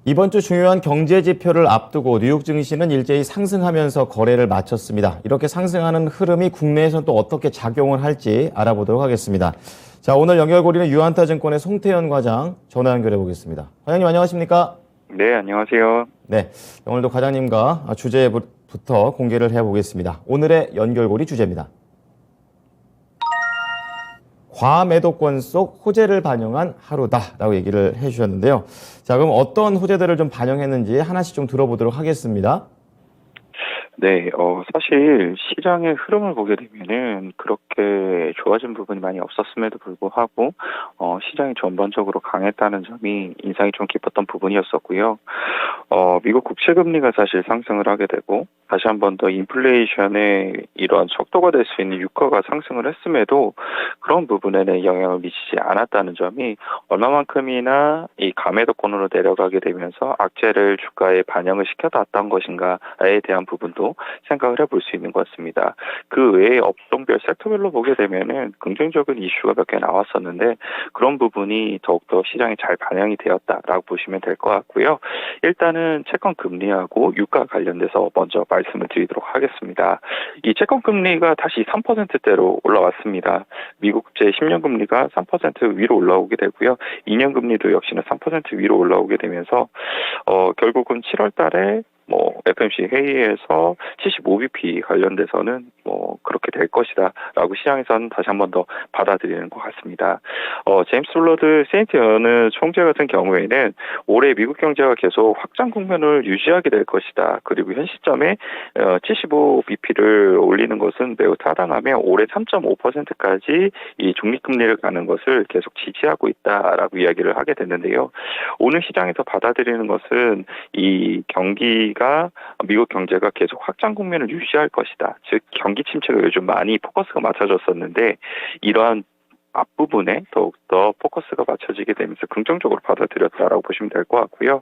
이번 주 중요한 경제 지표를 앞두고 뉴욕 증시는 일제히 상승하면서 거래를 마쳤습니다. 이렇게 상승하는 흐름이 국내에서는 또 어떻게 작용을 할지 알아보도록 하겠습니다. 자, 오늘 연결고리는 유한타증권의 송태현 과장 전화 연결해 보겠습니다. 과장님 안녕하십니까? 네, 안녕하세요. 네, 오늘도 과장님과 주제부터 공개를 해보겠습니다. 오늘의 연결고리 주제입니다. 과매도권 속 호재를 반영한 하루다라고 얘기를 해주셨는데요. 자, 그럼 어떤 호재들을 좀 반영했는지 하나씩 좀 들어보도록 하겠습니다. 네, 사실 시장의 흐름을 보게 되면은 그렇게 좋아진 부분이 많이 없었음에도 불구하고, 시장이 전반적으로 강했다는 점이 인상이 좀 깊었던 부분이었었고요. 미국 국채금리가 사실 상승을 하게 되고, 다시 한 번 더 인플레이션의 이러한 척도가 될 수 있는 유가가 상승을 했음에도 그런 부분에는 영향을 미치지 않았다는 점이 얼마만큼이나 이 가매도권으로 내려가게 되면서 악재를 주가에 반영을 시켜놨던 것인가에 대한 부분도 생각을 해볼 수 있는 것 같습니다. 그 외에 업종별 섹터별로 보게 되면은 긍정적인 이슈가 몇 개 나왔었는데 그런 부분이 더욱더 시장에 잘 반영이 되었다라고 보시면 될 것 같고요. 일단은 채권 금리하고 유가 관련돼서 먼저 말씀을 드리도록 하겠습니다. 이 채권 금리가 다시 3%대로 올라왔습니다. 미국 국채 10년 금리가 3% 위로 올라오게 되고요. 2년 금리도 역시나 3% 위로 올라오게 되면서 결국은 7월 달에 FMC 회의에서 75bp 관련돼서는 그렇게 될 것이다라고 시장에서는 다시 한 번 더 받아들이는 것 같습니다. 제임스 롤러드 세인트 여느 총재 같은 경우에는 올해 미국 경제가 계속 확장 국면을 유지하게 될 것이다. 그리고 현 시점에 75bp를 올리는 것은 매우 타당하며 올해 3.5%까지 이 중립금리를 가는 것을 계속 지지하고 있다라고 이야기를 하게 됐는데요. 오늘 시장에서 받아들이는 것은 이 경기가 미국 경제가 계속 확장 국면을 유지할 것이다. 즉 경기 침체가 요즘 많이 포커스가 맞춰졌었는데 이러한 앞부분에 더욱더 포커스가 맞춰지게 되면서 긍정적으로 받아들였다라고 보시면 될 것 같고요.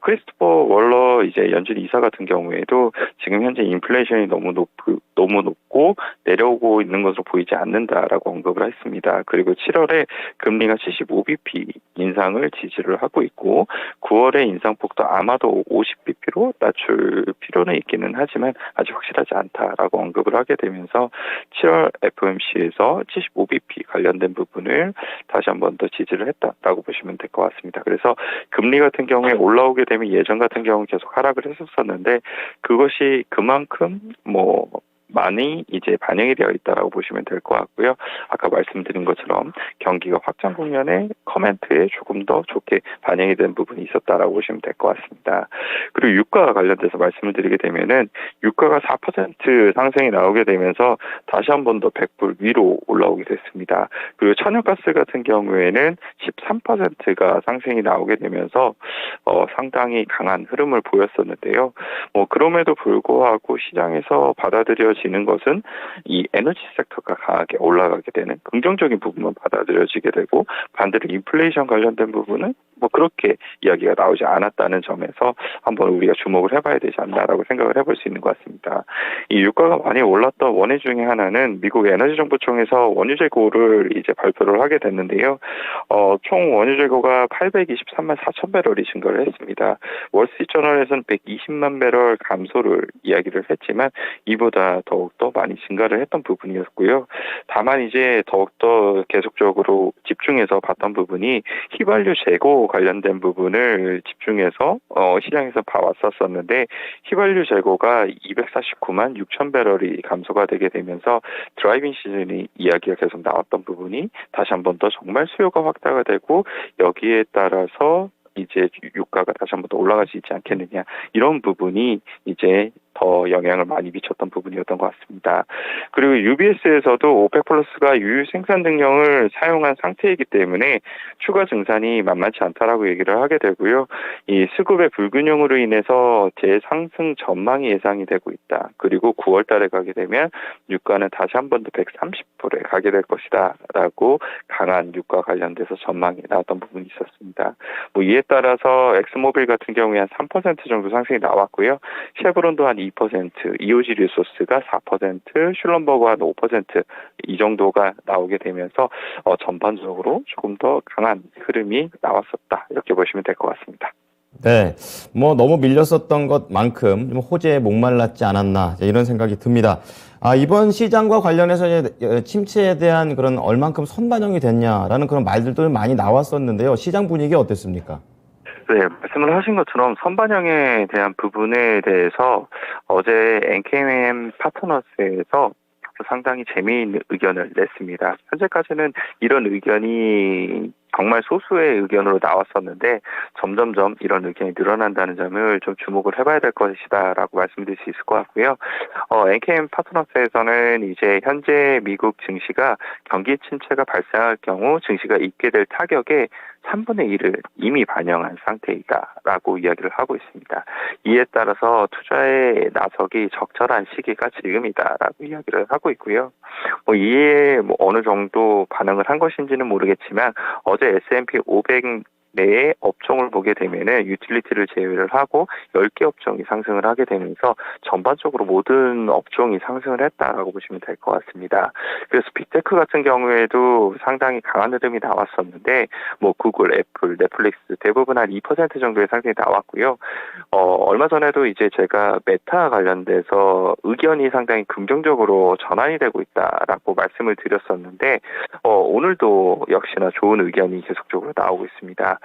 크리스토퍼 월러 이제 연준 이사 같은 경우에도 지금 현재 인플레이션이 너무 높고 내려오고 있는 것으로 보이지 않는다라고 언급을 했습니다. 그리고 7월에 금리가 75bp 인상을 지지를 하고 있고 9월의 인상폭도 아마도 50bp로 낮출 필요는 있기는 하지만 아직 확실하지 않다라고 언급을 하게 되면서 7월 FOMC에서 75bp 관련된 부분을 다시 한 번 더 지지를 했다라고 보시면 될 것 같습니다. 그래서 금리 같은 경우에 올라오게 되면 예전 같은 경우는 계속 하락을 했었었는데 그것이 그만큼 많이 이제 반영이 되어 있다라고 보시면 될 것 같고요. 아까 말씀드린 것처럼 경기가 확장 국면에 커멘트에 조금 더 좋게 반영이 된 부분이 있었다라고 보시면 될 것 같습니다. 그리고 유가와 관련돼서 말씀을 드리게 되면은 유가가 4% 상승이 나오게 되면서 다시 한 번 더 100불 위로 올라오게 됐습니다. 그리고 천연가스 같은 경우에는 13%가 상승이 나오게 되면서 상당히 강한 흐름을 보였었는데요. 그럼에도 불구하고 시장에서 받아들여지는 것은 이 에너지 섹터가 강하게 올라가게 되는 긍정적인 부분만 받아들여지게 되고 반대로 인플레이션 관련된 부분은 그렇게 이야기가 나오지 않았다는 점에서 한번 우리가 주목을 해봐야 되지 않나라고 생각을 해볼 수 있는 것 같습니다. 이 유가가 많이 올랐던 원인 중에 하나는 미국 에너지정보청에서 원유 재고를 이제 발표를 하게 됐는데요. 총 원유 재고가 823만 4천 배럴이 증가를 했습니다. 월스트리트저널에서는 120만 배럴 감소를 이야기를 했지만 이보다 더욱더 많이 증가를 했던 부분이었고요. 다만 이제 더욱더 계속적으로 집중해서 봤던 부분이 휘발유 재고 관련된 부분을 집중해서 시장에서 봐왔었는데 휘발유 재고가 249만 6천 배럴이 감소가 되게 되면서 드라이빙 시즌이 이야기가 계속 나왔던 부분이 다시 한 번 더 정말 수요가 확대가 되고 여기에 따라서 이제 유가가 다시 한 번 더 올라가지 있지 않겠느냐 이런 부분이 이제 더 영향을 많이 미쳤던 부분이었던 것 같습니다. 그리고 UBS에서도 오펙 플러스가 유유 생산 능력을 사용한 상태이기 때문에 추가 증산이 만만치 않다라고 얘기를 하게 되고요. 이 수급의 불균형으로 인해서 재상승 전망이 예상이 되고 있다. 그리고 9월 달에 가게 되면 유가는 다시 한 번 더 130불에 가게 될 것이다라고 강한 유가 관련돼서 전망이 나왔던 부분이 있었습니다. 이에 따라서 엑스모빌 같은 경우에 한 3% 정도 상승이 나왔고요. 쉐브론도 한 2%, EOG 리소스가 4%, 슐럼버그가 5%이 정도가 나오게 되면서 전반적으로 조금 더 강한 흐름이 나왔었다. 이렇게 보시면 될 것 같습니다. 네, 뭐 너무 밀렸었던 것만큼 좀 호재에 목말랐지 않았나 이런 생각이 듭니다. 이번 시장과 관련해서 이제 침체에 대한 그런 얼만큼 선반영이 됐냐라는 그런 말들도 많이 나왔었는데요. 시장 분위기 어땠습니까? 네, 말씀을 하신 것처럼 선반영에 대한 부분에 대해서 어제 NKM 파트너스에서 상당히 재미있는 의견을 냈습니다. 현재까지는 이런 의견이 정말 소수의 의견으로 나왔었는데 점점점 이런 의견이 늘어난다는 점을 좀 주목을 해봐야 될 것이다라고 말씀드릴 수 있을 것 같고요. NKM 파트너스에서는 이제 현재 미국 증시가 경기 침체가 발생할 경우 증시가 입게 될 타격의 3분의 1을 이미 반영한 상태이다라고 이야기를 하고 있습니다. 이에 따라서 투자에 나서기 적절한 시기가 지금이다라고 이야기를 하고 있고요. 이에 어느 정도 반응을 한 것인지는 모르겠지만 어제 S&P 500 내의 업종을 보게 되면은 유틸리티를 제외를 하고 10개 업종이 상승을 하게 되면서 전반적으로 모든 업종이 상승을 했다라고 보시면 될 것 같습니다. 그래서 빅테크 같은 경우에도 상당히 강한 흐름이 나왔었는데 구글, 애플, 넷플릭스 대부분 한 2% 정도의 상승이 나왔고요. 얼마 전에도 이제 제가 메타 관련돼서 의견이 상당히 긍정적으로 전환이 되고 있다라고 말씀을 드렸었는데 오늘도 역시나 좋은 의견이 계속적으로 나오고 있습니다.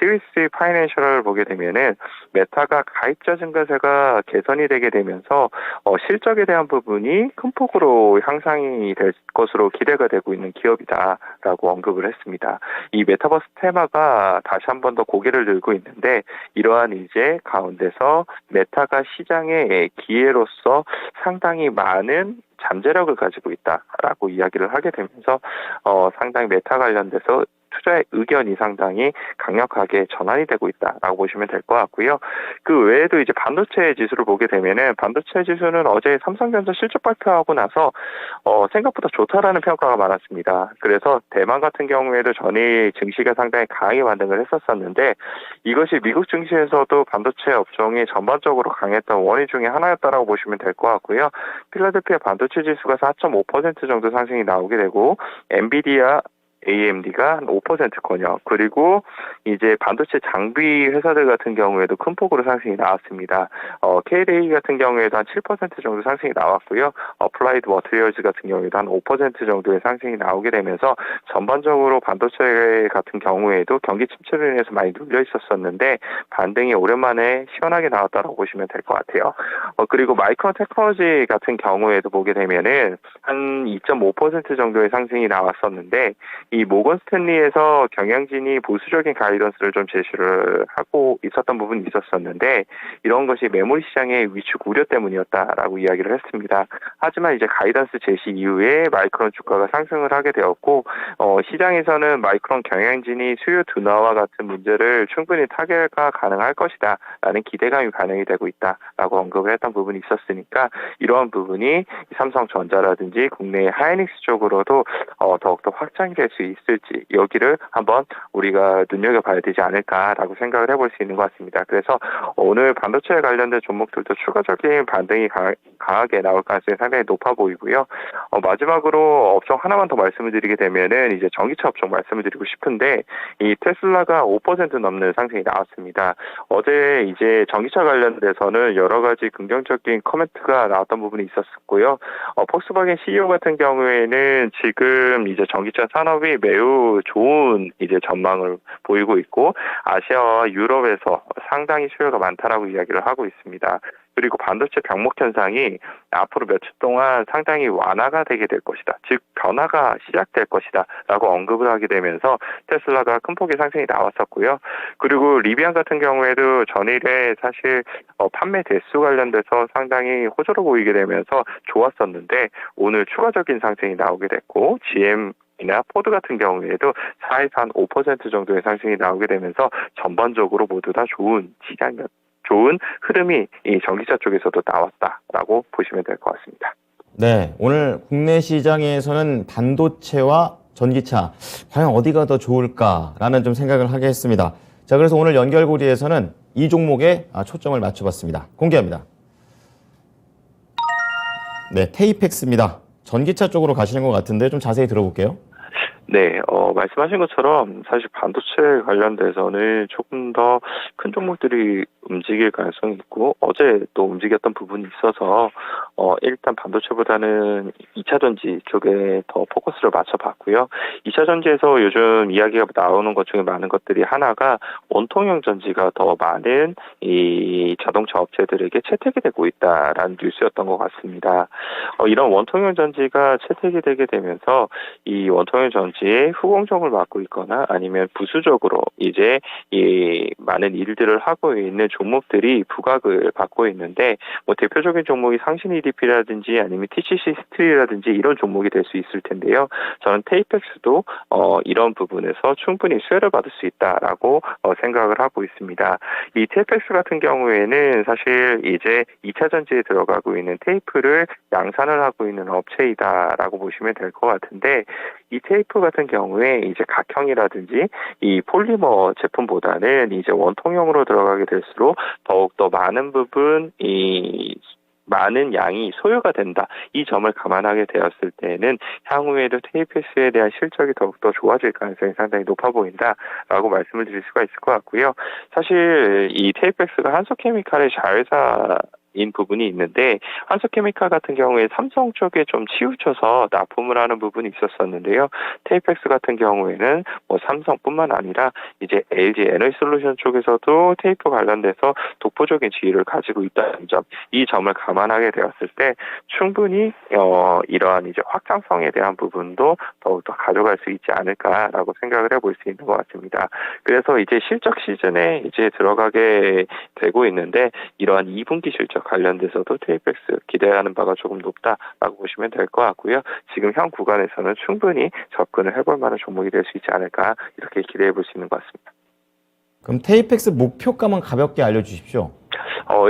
TBC 파이낸셜을 보게 되면은 메타가 가입자 증가세가 개선이 되게 되면서 실적에 대한 부분이 큰 폭으로 향상이 될 것으로 기대가 되고 있는 기업이다라고 언급을 했습니다. 이 메타버스 테마가 다시 한 번 더 고개를 들고 있는데 이러한 이제 가운데서 메타가 시장의 기회로서 상당히 많은 잠재력을 가지고 있다라고 이야기를 하게 되면서 상당히 메타 관련돼서 투자의 의견이 상당히 강력하게 전환이 되고 있다라고 보시면 될 것 같고요. 그 외에도 이제 반도체 지수를 보게 되면은 반도체 지수는 어제 삼성전자 실적 발표하고 나서 생각보다 좋다라는 평가가 많았습니다. 그래서 대만 같은 경우에도 전일 증시가 상당히 강하게 반등을 했었었는데 이것이 미국 증시에서도 반도체 업종이 전반적으로 강했던 원인 중에 하나였다라고 보시면 될 것 같고요. 필라델피아 반도체 지수가 4.5% 정도 상승이 나오게 되고 엔비디아 AMD가 한 5%거든요. 그리고 이제 반도체 장비 회사들 같은 경우에도 큰 폭으로 상승이 나왔습니다. KDA 같은 경우에도 한 7% 정도 상승이 나왔고요. 어플라이드 머티리얼즈 같은 경우에도 한 5% 정도의 상승이 나오게 되면서 전반적으로 반도체 같은 경우에도 경기 침체로 인해서 많이 눌려 있었었는데 반등이 오랜만에 시원하게 나왔다고 보시면 될 것 같아요. 그리고 마이크론 테크놀로지 같은 경우에도 보게 되면은 한 2.5% 정도의 상승이 나왔었는데 이 모건 스탠리에서 경영진이 보수적인 가이던스를 좀 제시를 하고 있었던 부분이 있었었는데 이런 것이 메모리 시장의 위축 우려 때문이었다라고 이야기를 했습니다. 하지만 이제 가이던스 제시 이후에 마이크론 주가가 상승을 하게 되었고 시장에서는 마이크론 경영진이 수요 둔화와 같은 문제를 충분히 타결가 가능할 것이다 라는 기대감이 반영이 되고 있다라고 언급을 했던 부분이 있었으니까 이러한 부분이 삼성전자라든지 국내의 하이닉스 쪽으로도 더욱더 확장이 될 수 있을지 여기를 한번 우리가 눈여겨봐야 되지 않을까라고 생각을 해볼 수 있는 것 같습니다. 그래서 오늘 반도체에 관련된 종목들도 추가적인 반등이 강하게 나올 가능성이 상당히 높아 보이고요. 마지막으로 업종 하나만 더 말씀을 드리게 되면은 이제 전기차 업종 말씀을 드리고 싶은데 이 테슬라가 5% 넘는 상승이 나왔습니다. 어제 이제 전기차 관련돼서는 여러 가지 긍정적인 코멘트가 나왔던 부분이 있었고요. 폭스바겐 CEO 같은 경우에는 지금 이제 전기차 산업이 매우 좋은 이제 전망을 보이고 있고 아시아와 유럽에서 상당히 수요가 많다라고 이야기를 하고 있습니다. 그리고 반도체 병목 현상이 앞으로 며칠 동안 상당히 완화가 되게 될 것이다. 즉 변화가 시작될 것이다 라고 언급을 하게 되면서 테슬라가 큰 폭의 상승이 나왔었고요. 그리고 리비안 같은 경우에도 전일에 사실 판매 대수 관련돼서 상당히 호조로 보이게 되면서 좋았었는데 오늘 추가적인 상승이 나오게 됐고 GM이나 포드 같은 경우에도 4에서 한 5% 정도의 상승이 나오게 되면서 전반적으로 모두 다 좋은 시장이었습니다. 좋은 흐름이 이 전기차 쪽에서도 나왔다라고 보시면 될 것 같습니다. 네, 오늘 국내 시장에서는 반도체와 전기차 과연 어디가 더 좋을까라는 좀 생각을 하게 했습니다. 자, 그래서 오늘 연결고리에서는 이 종목에 초점을 맞춰봤습니다. 공개합니다. 네, 테이펙스입니다. 전기차 쪽으로 가시는 것 같은데 좀 자세히 들어볼게요. 네, 말씀하신 것처럼 사실 반도체 관련돼서는 조금 더 큰 종목들이 움직일 가능성이 있고, 어제 또 움직였던 부분이 있어서, 일단 반도체보다는 2차 전지 쪽에 더 포커스를 맞춰봤고요. 2차 전지에서 요즘 이야기가 나오는 것 중에 많은 것들이 하나가 원통형 전지가 더 많은 이 자동차 업체들에게 채택이 되고 있다라는 뉴스였던 것 같습니다. 이런 원통형 전지가 채택이 되게 되면서 이 원통형 전지의 후공정을 맡고 있거나 아니면 부수적으로 이제 이 많은 일들을 하고 있는 종목들이 부각을 받고 있는데, 뭐 대표적인 종목이 상신 EDP라든지 아니면 TCC 스틸이라든지 이런 종목이 될 수 있을 텐데요. 저는 테이펙스도 이런 부분에서 충분히 수혜를 받을 수 있다라고 생각을 하고 있습니다. 이 테이펙스 같은 경우에는 사실 이제 2차 전지에 들어가고 있는 테이프를 양산을 하고 있는 업체이다라고 보시면 될 것 같은데, 이 테이프 같은 경우에 이제 각형이라든지 이 폴리머 제품보다는 이제 원통형으로 들어가게 될수록 더욱더 많은 부분 많은 양이 소요가 된다. 이 점을 감안하게 되었을 때는 향후에도 테이펙스에 대한 실적이 더욱더 좋아질 가능성이 상당히 높아 보인다라고 말씀을 드릴 수가 있을 것 같고요. 사실 이 테이펙스가 한석케미칼의 자회사인 부분이 있는데, 한석케미칼 같은 경우에 삼성 쪽에 좀 치우쳐서 납품을 하는 부분이 있었었는데요. 테이펙스 같은 경우에는 뭐 삼성뿐만 아니라 이제 LG 에너지솔루션 쪽에서도 테이프 관련돼서 독보적인 지위를 가지고 있다는 점, 이 점을 감안하게 되었을 때 충분히 이러한 이제 확장성에 대한 부분도 더욱더 가져갈 수 있지 않을까라고 생각을 해볼 수 있는 것 같습니다. 그래서 이제 실적 시즌에 이제 들어가게 되고 있는데, 이러한 2분기 실적 관련돼서도 테이펙스 기대하는 바가 조금 높다라고 보시면 될 것 같고요. 지금 현 구간에서는 충분히 접근을 해볼 만한 종목이 될 수 있지 않을까, 이렇게 기대해 볼 수 있는 것 같습니다. 그럼 테이펙스 목표가만 가볍게 알려주십시오.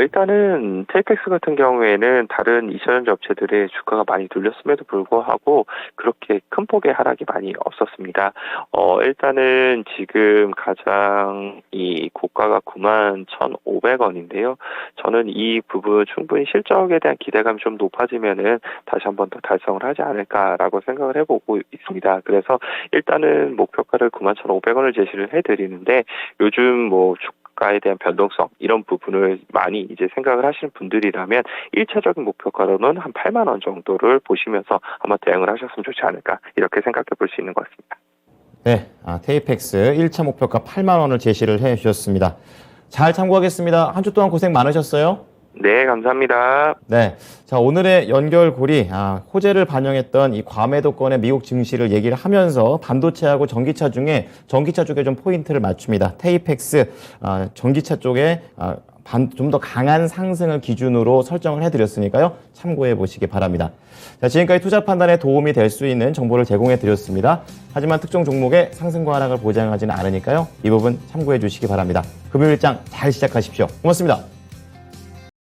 일단은 테이펙스 같은 경우에는 다른 2차 전지 업체들의 주가가 많이 눌렸음에도 불구하고 그렇게 큰 폭의 하락이 많이 없었습니다. 일단은 지금 가장 이 고가가 91,500원인데요. 저는 이 부분 충분히 실적에 대한 기대감이 좀 높아지면은 다시 한 번 더 달성을 하지 않을까라고 생각을 해보고 있습니다. 그래서 일단은 목표가를 91,500원을 제시를 해드리는데, 요즘 뭐 가에 대한 변동성, 이런 부분을 많이 이제 생각을 하시는 분들이라면 1차적인 목표가로는 한 8만 원 정도를 보시면서 아마 대응을 하셨으면 좋지 않을까, 이렇게 생각해 볼 수 있는 것 같습니다. 네, 테이펙스 1차 목표가 8만 원을 제시를 해 주셨습니다. 잘 참고하겠습니다. 한 주 동안 고생 많으셨어요. 네, 감사합니다. 네, 자, 오늘의 연결고리, 호재를 반영했던 이 과매도권의 미국 증시를 얘기를 하면서 반도체하고 전기차 쪽에 좀 포인트를 맞춥니다. 테이펙스, 전기차 쪽에 좀 더 강한 상승을 기준으로 설정을 해드렸으니까요. 참고해 보시기 바랍니다. 자, 지금까지 투자 판단에 도움이 될 수 있는 정보를 제공해 드렸습니다. 하지만 특정 종목의 상승과 하락을 보장하지는 않으니까요. 이 부분 참고해 주시기 바랍니다. 금요일장 잘 시작하십시오. 고맙습니다.